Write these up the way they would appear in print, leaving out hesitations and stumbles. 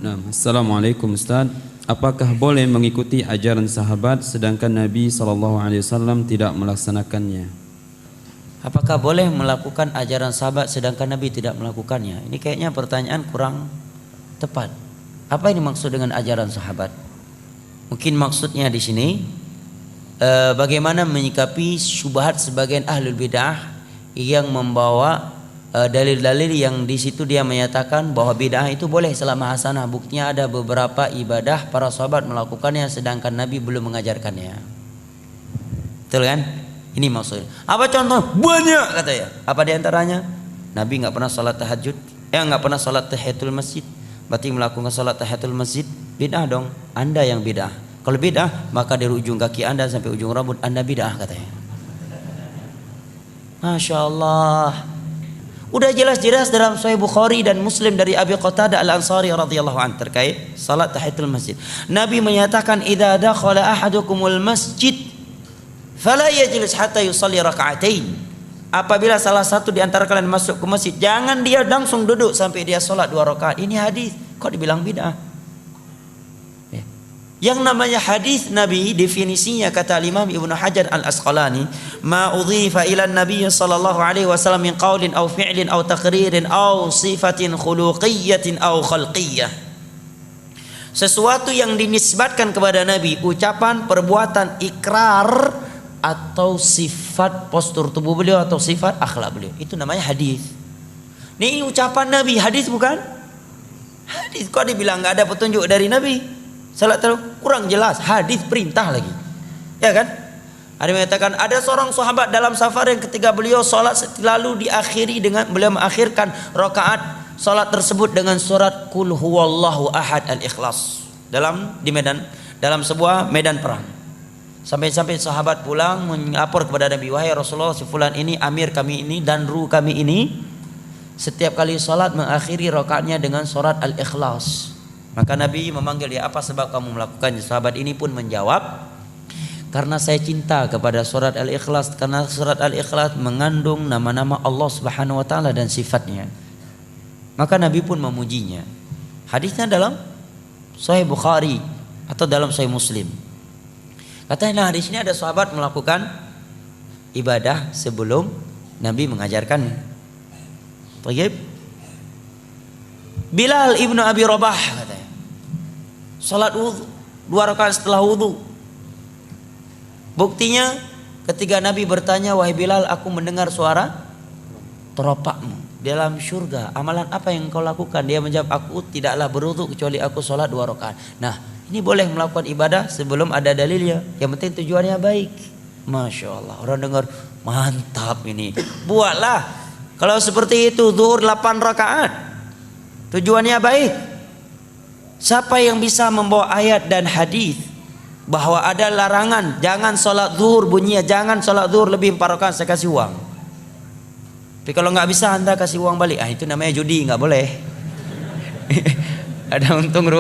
Nah, Assalamualaikum Ustaz. Apakah boleh mengikuti ajaran sahabat sedangkan Nabi SAW tidak melaksanakannya? Apakah boleh melakukan ajaran sahabat sedangkan Nabi tidak melakukannya? Ini kayaknya pertanyaan kurang tepat. Apa ini maksud dengan ajaran sahabat? Mungkin maksudnya di sini bagaimana menyikapi syubhat sebagian ahlul bidah yang membawa dalil-dalil yang di situ dia menyatakan bahwa bid'ah itu boleh selama hasanah. Buktinya ada beberapa ibadah para sahabat melakukannya sedangkan Nabi belum mengajarkannya. Betul kan? Ini maksudnya. Apa contoh? Banyak katanya. Apa diantaranya? Nabi nggak pernah salat tahajud, nggak pernah salat tahiyatul masjid. Berarti melakukan salat tahiyatul masjid bid'ah dong. Anda yang bid'ah. Kalau bid'ah maka dari ujung kaki Anda sampai ujung rambut Anda bid'ah katanya. Masya Allah. Udah jelas-jelas dalam Sahih Bukhari dan Muslim dari Abi Qatadah Al-Ansari radhiyallahu anhu terkait salat tahiyatul masjid. Nabi menyatakan idza dakhala ahadukumul masjid fala yajlis hatta yusalli raka'atain. Apabila salah satu di antara kalian masuk ke masjid, jangan dia langsung duduk sampai dia salat 2 rakaat. Ini hadis. Kok dibilang bid'ah? Yang namanya hadis Nabi definisinya kata Imam Ibnu Hajar Al-Asqalani, ma udhifa ila Nabi sallallahu alaihi wasallam min qaulin aw fi'lin aw taqririn aw sifatin khuluqiyyatin aw khalqiyyah. Sesuatu yang dinisbatkan kepada Nabi, ucapan, perbuatan, ikrar atau sifat postur tubuh beliau atau sifat akhlak beliau. Itu namanya hadis. Ini ucapan Nabi, hadis bukan? Hadis. Kok dibilang enggak ada petunjuk dari Nabi? Salat kurang jelas, hadis perintah lagi. Ya kan? Ada yang mengatakan ada seorang sahabat dalam safar yang ketika beliau salat lalu diakhiri dengan beliau mengakhirkan rakaat salat tersebut dengan surat Qul huwallahu ahad al-Ikhlas dalam sebuah medan perang. Sampai-sampai sahabat pulang melapor kepada Nabi, wahai Rasulullah, si fulan ini amir kami ini dan ru kami ini setiap kali salat mengakhiri rakaatnya dengan surat al-Ikhlas. Maka Nabi memanggil dia, apa sebab kamu melakukannya? Sahabat ini pun menjawab, karena saya cinta kepada surat Al-Ikhlas, karena surat Al-Ikhlas mengandung nama-nama Allah Subhanahu wa taala dan sifatnya. Maka Nabi pun memujinya. Hadisnya dalam Sahih Bukhari atau dalam Sahih Muslim. Katanya di sini ada sahabat melakukan ibadah sebelum Nabi mengajarkannya. Baik. Bilal ibnu Abi Rabah katanya, salat wudu 2 rakaat setelah wudu. Buktinya ketika Nabi bertanya, wahai Bilal, aku mendengar suara teropakmu dalam surga. Amalan apa yang kau lakukan? Dia menjawab, aku tidaklah berwudu kecuali aku salat 2 rakaat. Nah, ini boleh melakukan ibadah sebelum ada dalilnya. Yang penting tujuannya baik. Masya Allah, orang dengar mantap ini. Buatlah. Kalau seperti itu zuhur 8 rakaat. Tujuannya baik. Siapa yang bisa membawa ayat dan hadis bahwa ada larangan jangan sholat zuhur, bunyinya jangan sholat zuhur lebih 4 rakaat, saya kasih uang. Tapi kalau nggak bisa Anda kasih uang balik. Itu namanya judi, nggak boleh. Ada untung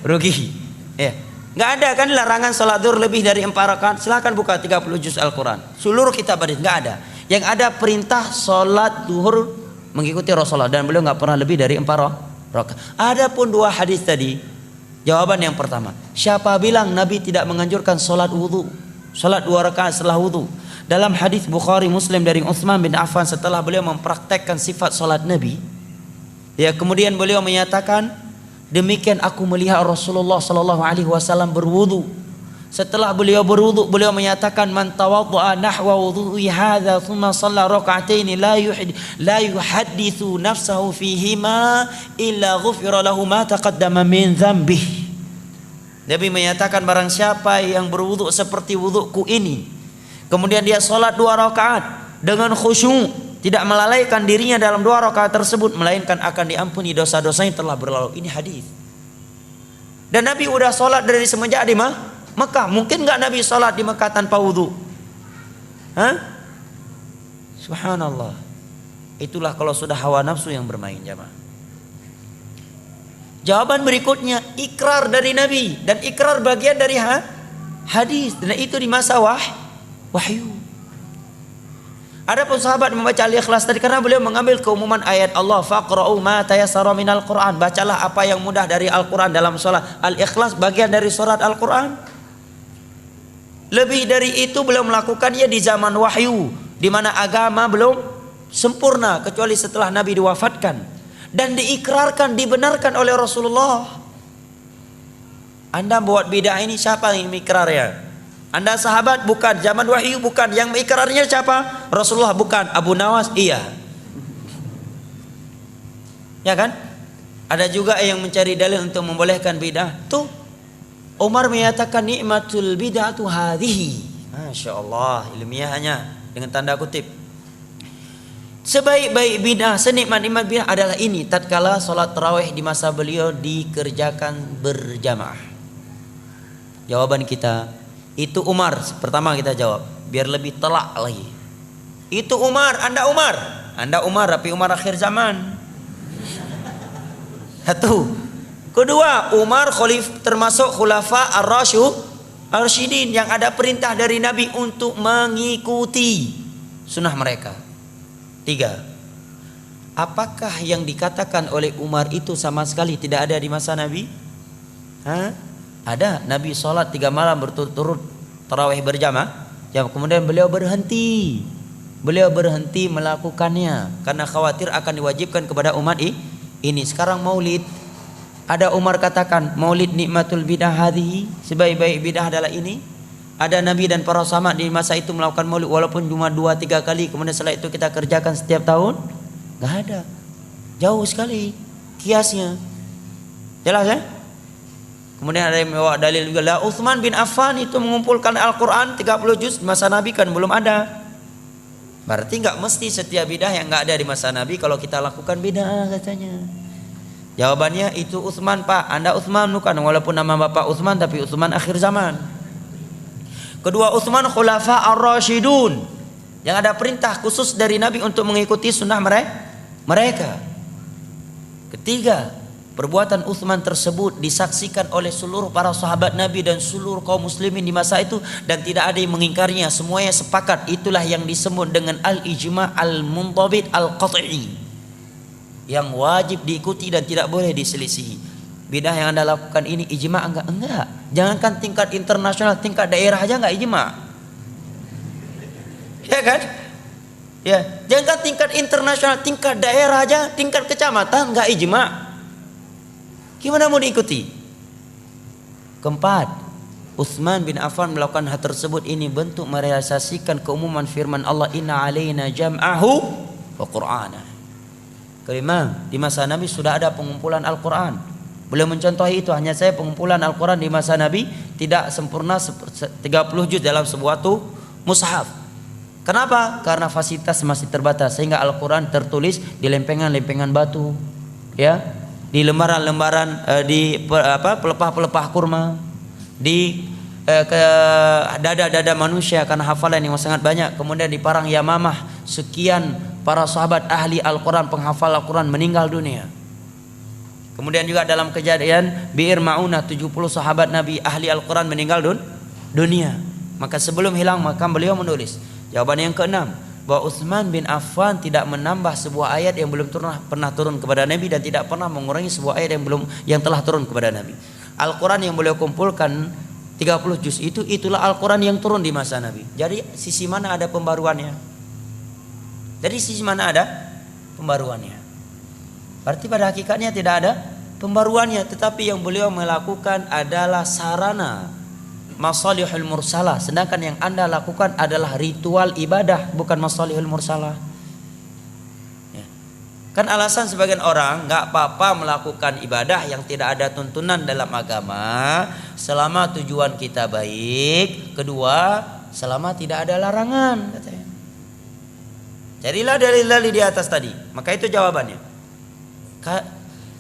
rugi. Ya. Nggak ada kan larangan sholat zuhur lebih dari 4 rakaat. Silakan buka 30 juz Al-Quran. Seluruh kitab hadis nggak ada. Yang ada perintah sholat zuhur mengikuti Rasulullah dan beliau nggak pernah lebih dari 4 rakaat. Adapun 2 hadis tadi, jawaban yang pertama, siapa bilang Nabi tidak menganjurkan salat wudu, salat 2 rakaat setelah wudu? Dalam hadis Bukhari Muslim dari Utsman bin Affan setelah beliau mempraktekkan sifat salat Nabi, ya kemudian beliau menyatakan, demikian aku melihat Rasulullah sallallahu alaihi wasallam berwudu. Setelah beliau berwudu, beliau menyatakan, man tawaddaa nahwa wudhu'i hadza thumma shalla rak'ataini la yuhadditsu nafsahu fihima illa ghufira lahu ma taqaddama min dzambih. Nabi menyatakan, barang siapa yang berwudu seperti wuduku ini, kemudian dia salat 2 rakaat dengan khusyuk, tidak melalaikan dirinya dalam 2 rakaat tersebut, melainkan akan diampuni dosa-dosanya telah berlalu. Ini hadis. Dan Nabi udah salat dari semenjak di Mekah. Mungkin nggak Nabi sholat di Mekah tanpa wudhu? Subhanallah. Itulah kalau sudah hawa nafsu yang bermain, jamaah. Jawaban berikutnya, ikrar dari Nabi. Dan ikrar bagian dari hadis. Dan itu di masa wahyu. Adapun sahabat membaca Al-Ikhlas tadi karena beliau mengambil keumuman ayat Allah, faqra'u ma tayassara minal Qur'an, bacalah apa yang mudah dari Al-Qur'an dalam salat. Al-Ikhlas bagian dari surat Al-Qur'an. Lebih dari itu beliau melakukannya di zaman wahyu, di mana agama belum sempurna kecuali setelah Nabi diwafatkan dan diikrarkan, dibenarkan oleh Rasulullah. Anda buat bidah ini, siapa yang mengikrarnya? Anda sahabat? Bukan. Zaman wahyu? Bukan. Yang mengikrarnya siapa? Rasulullah? Bukan. Abu Nawas? Iya. Ya kan? Ada juga yang mencari dalil untuk membolehkan bidah. Tuh, Umar menyatakan nikmatul bid'atu hadhihi. Masya Allah, ilmiahnya dengan tanda kutip. Sebaik-baik bidah, senikmat-nikmat bidah adalah ini, tatkala salat tarawih di masa beliau dikerjakan berjamaah. Jawaban kita, itu Umar. Pertama kita jawab, biar lebih telak lagi. Itu Umar, Anda Umar. Anda Umar, tapi Umar akhir zaman. Satu. Kedua, Umar termasuk khulafa ar-rasyidin yang ada perintah dari Nabi untuk mengikuti sunnah mereka. Tiga. Apakah yang dikatakan oleh Umar itu sama sekali tidak ada di masa Nabi? Hah? Ada. Nabi sholat 3 malam berturut-turut tarawih berjamaah. Kemudian beliau berhenti. Beliau berhenti melakukannya karena khawatir akan diwajibkan kepada umat ini. Sekarang maulid, ada Umar katakan maulid nikmatul bidah hadhihi, sebaik-baik bidah adalah ini. Ada Nabi dan para sahabat di masa itu melakukan maulid walaupun cuma 2-3 kali, kemudian setelah itu kita kerjakan setiap tahun? Gak ada. Jauh sekali kiasnya. Jelas ya? Kemudian ada yang membawa dalil juga, lah Utsman bin Affan itu mengumpulkan Al-Quran 30 juz di masa Nabi, kan belum ada. Berarti nggak mesti setiap bidah yang nggak ada di masa Nabi kalau kita lakukan bidah katanya. Jawabannya itu Utsman, Pak. Anda Utsman bukan, walaupun nama bapak Utsman tapi Utsman akhir zaman. Kedua, Utsman khulafa ar-rasyidun yang ada perintah khusus dari Nabi untuk mengikuti sunnah mereka. Ketiga, perbuatan Utsman tersebut disaksikan oleh seluruh para sahabat Nabi dan seluruh kaum muslimin di masa itu dan tidak ada yang mengingkarinya, semuanya sepakat. Itulah yang disebut dengan al-ijma' al-muntabit al-qat'i, yang wajib diikuti dan tidak boleh diselisihi. Bidah yang Anda lakukan ini ijma' enggak. Jangankan tingkat internasional, tingkat daerah aja enggak ijma'. Ya kan? Ya, jangankan tingkat internasional, tingkat daerah aja, tingkat kecamatan enggak ijma'. Gimana mau diikuti? Keempat, Utsman bin Affan melakukan hal tersebut ini bentuk merealisasikan keumuman firman Allah, inna alaina jam'ahu wa qur'ana. Kelima, di masa Nabi sudah ada pengumpulan Al-Quran. Beliau mencontohi itu, hanya saya pengumpulan Al-Quran di masa Nabi tidak sempurna 30 juz dalam sebuah mushaf. Kenapa? Karena fasilitas masih terbatas sehingga Al-Quran tertulis di lempengan-lempengan batu, ya, di lembaran-lembaran, di pelepah-pelepah kurma, di ke dada-dada manusia karena hafalan yang sangat banyak. Kemudian di Parang Yamamah sekian para sahabat ahli Al-Quran, penghafal Al-Quran meninggal dunia. Kemudian juga dalam kejadian Bi'ir Ma'unah 70 sahabat Nabi ahli Al-Quran meninggal dunia. Maka sebelum hilang maka beliau menulis. Jawaban yang keenam, bahwa Utsman bin Affan tidak menambah sebuah ayat yang belum pernah turun kepada Nabi dan tidak pernah mengurangi sebuah ayat yang telah turun kepada Nabi. Al-Quran yang beliau kumpulkan 30 juz itulah Al-Quran yang turun di masa Nabi. Jadi sisi mana ada pembaruannya? Dari sisi mana ada pembaruannya? Berarti pada hakikatnya tidak ada pembaruannya, tetapi yang beliau melakukan adalah sarana masalihul mursalah, sedangkan yang Anda lakukan adalah ritual ibadah, bukan masalihul mursalah. Ya. Kan alasan sebagian orang nggak apa-apa melakukan ibadah yang tidak ada tuntunan dalam agama selama tujuan kita baik, kedua selama tidak ada larangan katanya. Jadilah dalil-dalil di atas tadi. Maka itu jawabannya.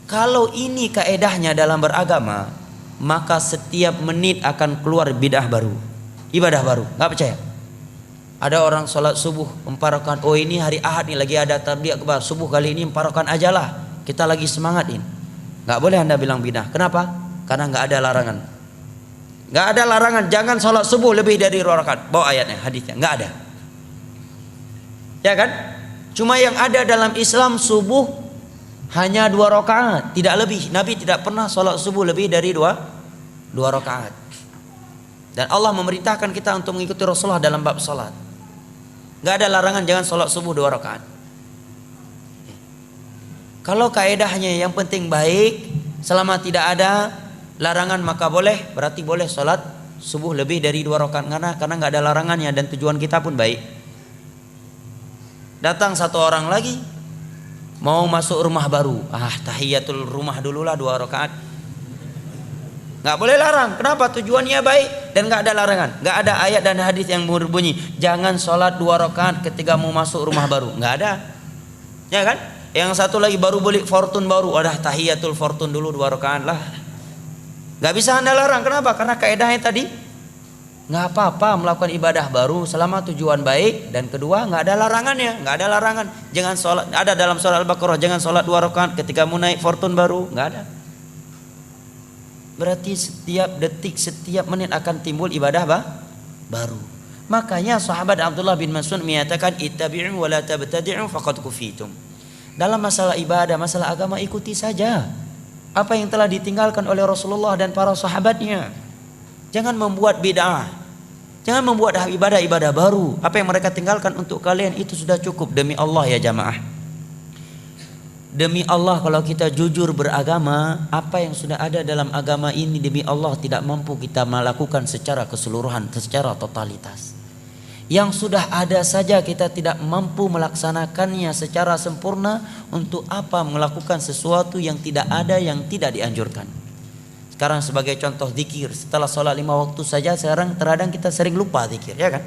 Kalau ini kaedahnya dalam beragama, maka setiap menit akan keluar bidah baru, ibadah baru. Gak percaya? Ada orang sholat subuh 4 rakaat. Oh ini hari Ahad nih lagi ada tabligh akbar, subuh kali ini 4 rakaat aja lah, kita lagi semangatin. Gak boleh Anda bilang bidah. Kenapa? Karena gak ada larangan. Gak ada larangan jangan sholat subuh lebih dari 2 rakaat. Bawa ayatnya, hadisnya. Gak ada. Ya kan? Cuma yang ada dalam Islam subuh hanya 2 rakaat, tidak lebih. Nabi tidak pernah sholat subuh lebih dari 2 rakaat. Dan Allah memerintahkan kita untuk mengikuti Rasulullah dalam bab sholat. Gak ada larangan jangan sholat subuh 2 rakaat. Kalau kaedahnya yang penting baik, selama tidak ada larangan maka boleh, berarti boleh sholat subuh lebih dari 2 rakaat karena nggak ada larangannya dan tujuan kita pun baik. Datang satu orang lagi mau masuk rumah baru, tahiyatul rumah dululah 2 rakaat. Nggak boleh larang. Kenapa? Tujuannya baik dan nggak ada larangan. Nggak ada ayat dan hadis yang berbunyi jangan sholat 2 rakaat ketika mau masuk rumah baru. Nggak ada. Ya kan? Yang satu lagi baru beli fortune baru, tahiyatul fortune dulu 2 rakaat lah. Nggak bisa Anda larang. Kenapa? Karena kaedahnya tadi nggak apa-apa melakukan ibadah baru selama tujuan baik dan kedua nggak ada larangannya. Nggak ada larangan. Jangan sholat. Ada dalam surah Al-Baqarah jangan sholat 2 rakaat ketika mau naik fortune baru. Nggak ada. Berarti setiap detik, setiap menit akan timbul ibadah baru. Makanya sahabat Abdullah bin Mas'ud menyatakan ittabi'u wa la tabtadi'u faqad kufitum. Dalam masalah ibadah, masalah agama ikuti saja apa yang telah ditinggalkan oleh Rasulullah dan para sahabatnya. Jangan membuat bid'ah. Jangan membuat ibadah-ibadah baru. Apa yang mereka tinggalkan untuk kalian itu sudah cukup demi Allah ya jamaah. Demi Allah kalau kita jujur beragama, apa yang sudah ada dalam agama ini demi Allah tidak mampu kita melakukan secara keseluruhan, secara totalitas. Yang sudah ada saja kita tidak mampu melaksanakannya secara sempurna, untuk apa melakukan sesuatu yang tidak ada, yang tidak dianjurkan. Sekarang sebagai contoh zikir, setelah sholat 5 waktu saja sekarang terkadang kita sering lupa zikir, ya kan?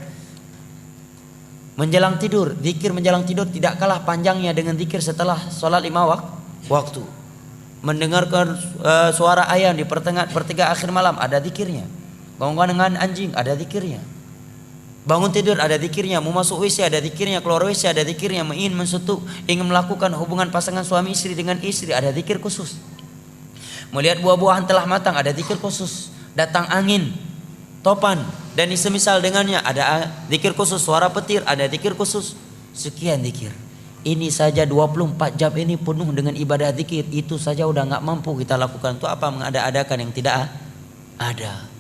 Menjelang tidur, zikir menjelang tidur tidak kalah panjangnya dengan zikir setelah sholat 5 waktu. Mendengarkan suara ayam di pertigaan akhir malam, ada zikirnya. Bangun dengan anjing, ada zikirnya. Bangun tidur, ada zikirnya. Mau masuk WC, ada zikirnya. Keluar WC, ada zikirnya. Ingin mensutuk, ingin melakukan hubungan pasangan suami istri dengan istri, ada zikir khusus. Melihat buah-buahan telah matang, ada zikir khusus. Datang angin, topan dan semisal dengannya, ada zikir khusus. Suara petir, ada zikir khusus. Sekian zikir. Ini saja 24 jam ini penuh dengan ibadah zikir. Itu saja udah nggak mampu kita lakukan. Itu apa mengada-adakan yang tidak ada.